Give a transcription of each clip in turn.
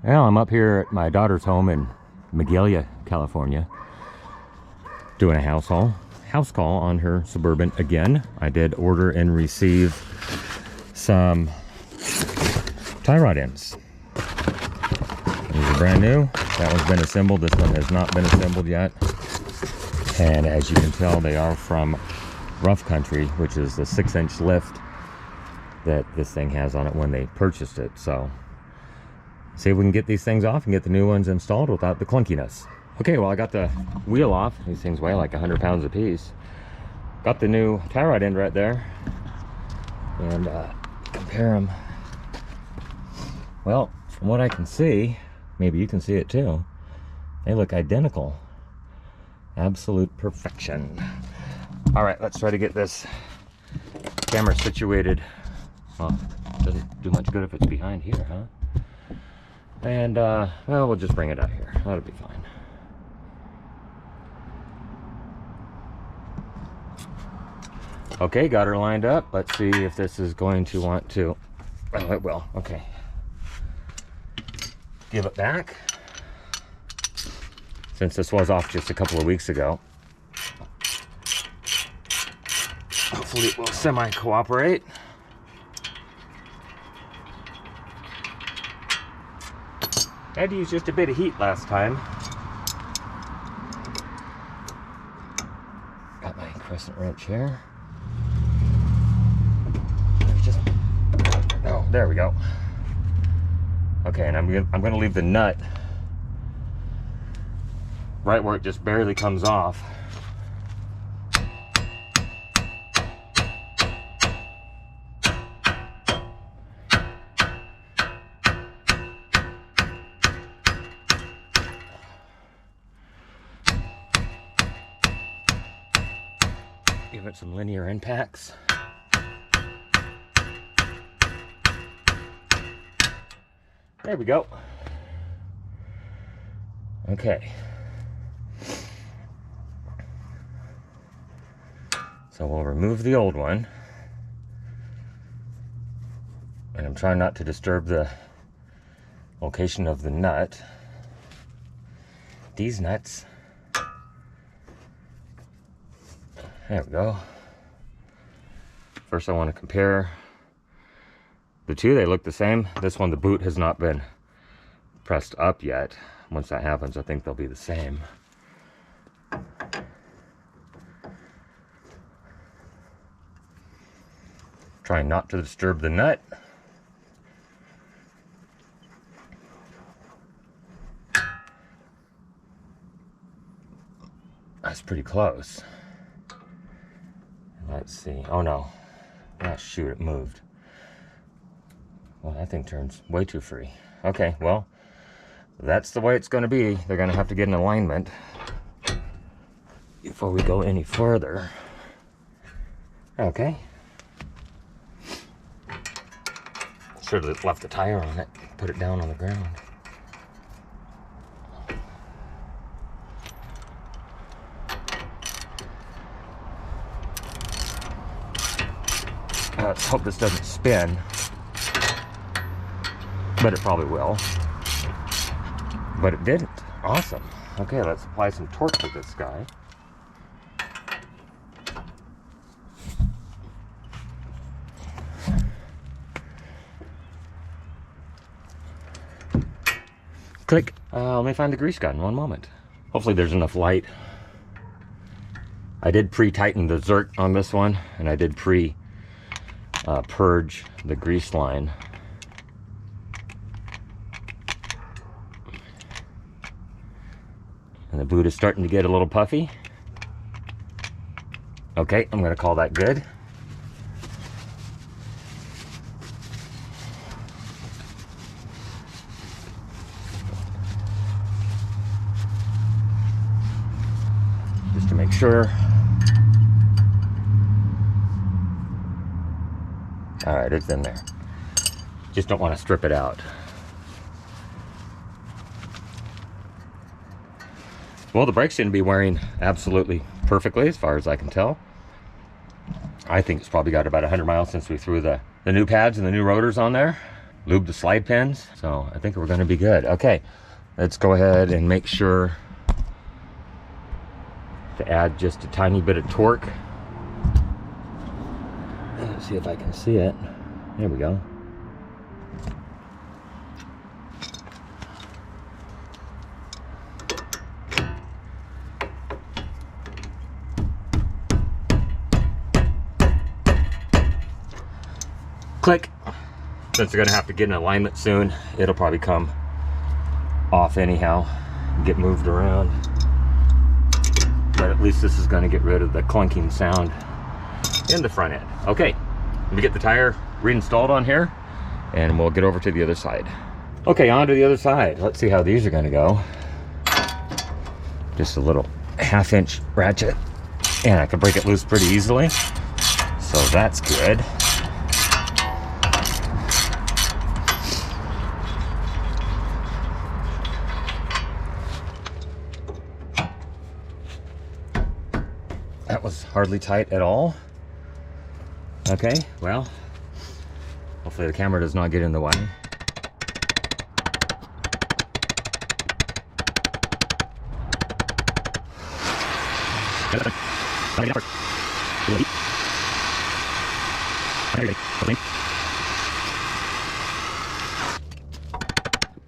Well, I'm up here at my daughter's home in Magalia, California, doing a house call on her Suburban again. I did order and receive some tie rod ends. These are brand new. That one's been assembled. This one has not been assembled yet. And as you can tell, they are from Rough Country, which is the 6-inch lift that this thing has on it when they purchased it. So see if we can get these things off and get the new ones installed without the clunkiness. Okay, well, I got the wheel off. These things weigh like 100 pounds a piece. Got the new tie rod end right there. And compare them. Well, from what I can see, maybe you can see it too, they look identical. Absolute perfection. All right, let's try to get this camera situated. Well, doesn't do much good if it's behind here, huh? And well, we'll just bring it out here. That'll be fine. Okay, got her lined up. Let's see if this is going to want to. Oh, it will. Okay. Give it back. Since this was off just a couple of weeks ago. Hopefully it will semi-cooperate. I had to use just a bit of heat last time. Got my crescent wrench here. Oh, there we go. Okay, and I'm gonna leave the nut right where it just barely comes off. Give it some linear impacts. There we go. Okay. So we'll remove the old one. And I'm trying not to disturb the location of the nut. These nuts. There we go. First I want to compare the two. They look the same. This one, the boot has not been pressed up yet. Once that happens, I think they'll be the same. Trying not to disturb the nut. That's pretty close. Let's see. Oh no. Oh shoot, it moved. Well, that thing turns way too free. Okay, well, that's the way it's going to be. They're going to have to get an alignment before we go any further. Okay. Should have left the tire on it. Put it down on the ground. Let's hope this doesn't spin. But it probably will. But it didn't. Awesome. Okay, let's apply some torque to this guy. Click. Let me find the grease gun. One moment. Hopefully there's enough light. I did pre-tighten the Zert on this one, and I did purge the grease line. And the boot is starting to get a little puffy. Okay, I'm going to call that good. Just to make sure. All right, it's in there. Just don't want to strip it out. Well, the brakes seem to be wearing absolutely perfectly as far as I can tell. I think it's probably got about 100 miles since we threw the new pads and the new rotors on there. lube the slide pins. So I think we're going to be good. Okay, let's go ahead and make sure to add just a tiny bit of torque. Let's see if I can see it. There we go. Click. Since they're gonna have to get in alignment soon, it'll probably come off anyhow and get moved around. But at least this is gonna get rid of the clunking sound in the front end. Okay, let me get the tire reinstalled on here and we'll get over to the other side. Okay, on to the other side. Let's see how these are gonna go. Just a little 1/2-inch ratchet and I can break it loose pretty easily. So that's good. That was hardly tight at all. Okay, well, hopefully the camera does not get in the way.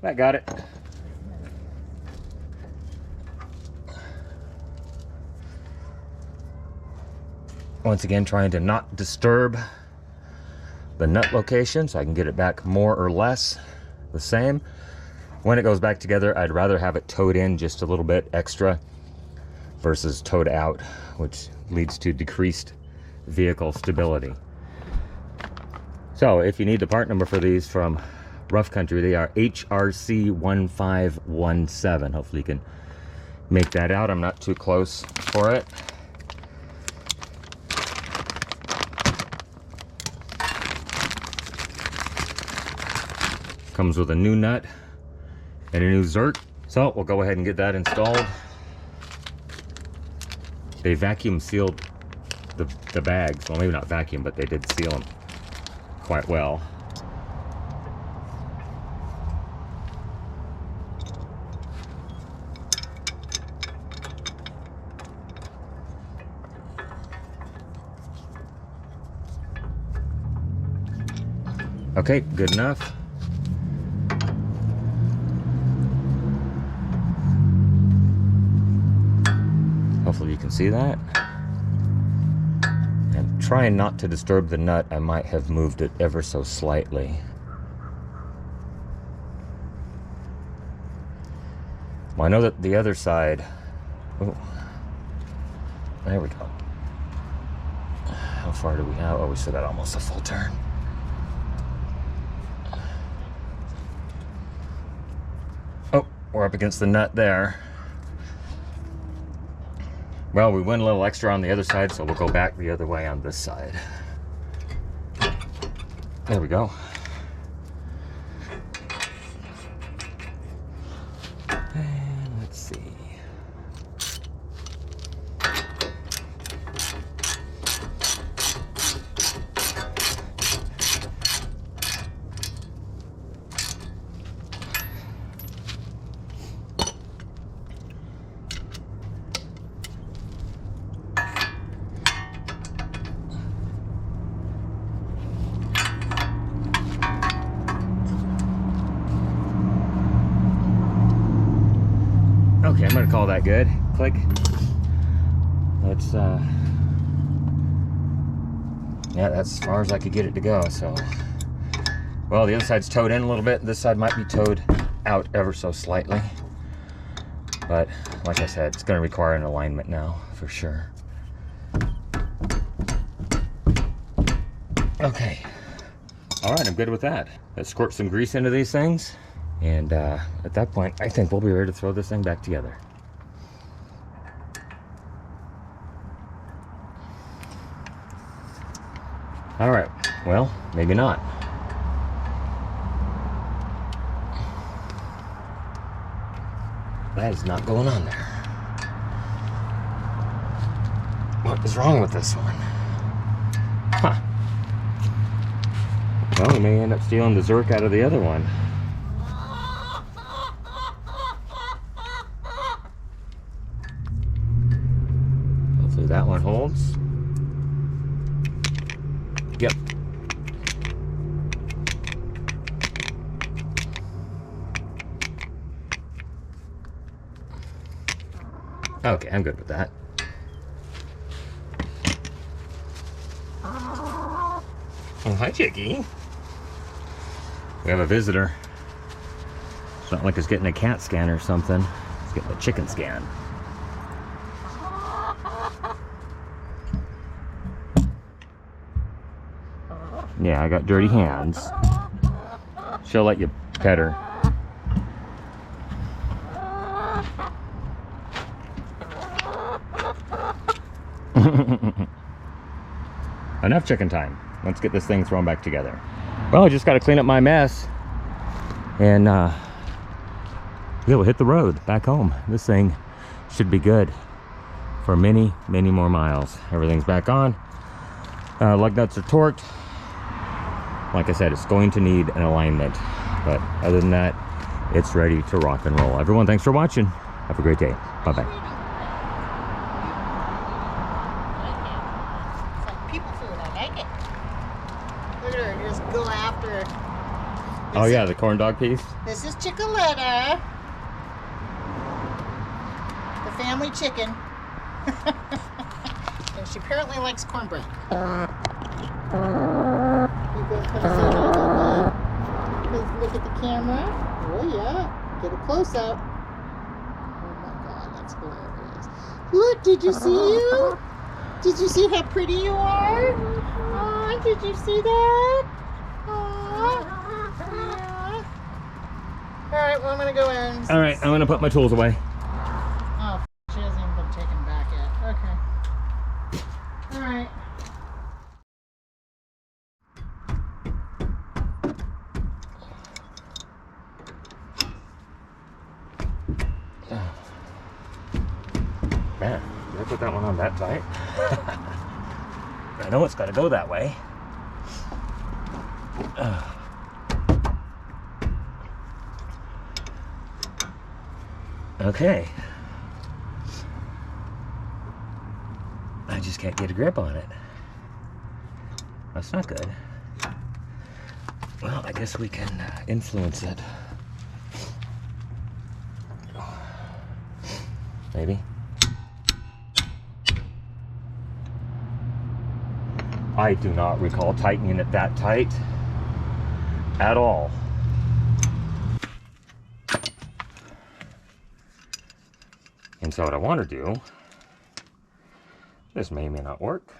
That got it. Once again, trying to not disturb the nut location so I can get it back more or less the same. When it goes back together, I'd rather have it towed in just a little bit extra versus towed out, which leads to decreased vehicle stability. So if you need the part number for these from Rough Country, they are HRC1517. Hopefully you can make that out. I'm not too close for it. Comes with a new nut and a new zert. So we'll go ahead and get that installed. They vacuum sealed the bags. Well, maybe not vacuum, but they did seal them quite well. Okay, good enough. Hopefully you can see that. I'm trying not to disturb the nut. I might have moved it ever so slightly. Well, I know that the other side, oh, there we go. How far do we have? Oh, we still got almost a full turn. Oh, we're up against the nut there. Well, we went a little extra on the other side, so we'll go back the other way on this side. There we go. And let's see. Okay, I'm gonna call that good. Click. Let's yeah, that's as far as I could get it to go. So, well, the other side's towed in a little bit. This side might be towed out ever so slightly, but like I said, it's gonna require an alignment now for sure. Okay, all right, I'm good with that. Let's squirt some grease into these things. And at that point, I think we'll be ready to throw this thing back together. All right, well, maybe not. That is not going on there. What is wrong with this one? Huh. Well, we may end up stealing the Zerk out of the other one. Hopefully that one holds. Yep. Okay, I'm good with that. Oh, hi, Chicky. We have a visitor. It's not like it's getting a CAT scan or something. It's getting a chicken scan. Yeah, I got dirty hands. She'll let you pet her. Enough chicken time. Let's get this thing thrown back together. Well, I just got to clean up my mess. And, yeah, we'll hit the road back home. This thing should be good for many, many more miles. Everything's back on. Lug nuts are torqued. Like I said, it's going to need an alignment. But other than that, it's ready to rock and roll. Everyone, thanks for watching. Have a great day. Bye-bye. Oh yeah, the corn dog piece. This is Chicoletta, the family chicken, and she apparently likes cornbread. You go put us on. Look at the camera. Oh yeah, get a close up. Oh my God, that's hilarious. Look, did you see you? Did you see how pretty you are? Oh, did you see that? Alright, well, I'm gonna go in. Alright, I'm gonna put my tools away. Oh, she hasn't even been taken back yet. Okay. Alright. Man, did I put that one on that tight? I know it's gotta go that way. Okay. I just can't get a grip on it. That's not good. Well, I guess we can influence it. Maybe. I do not recall tightening it that tight at all. And so what I want to do, this may or may not work.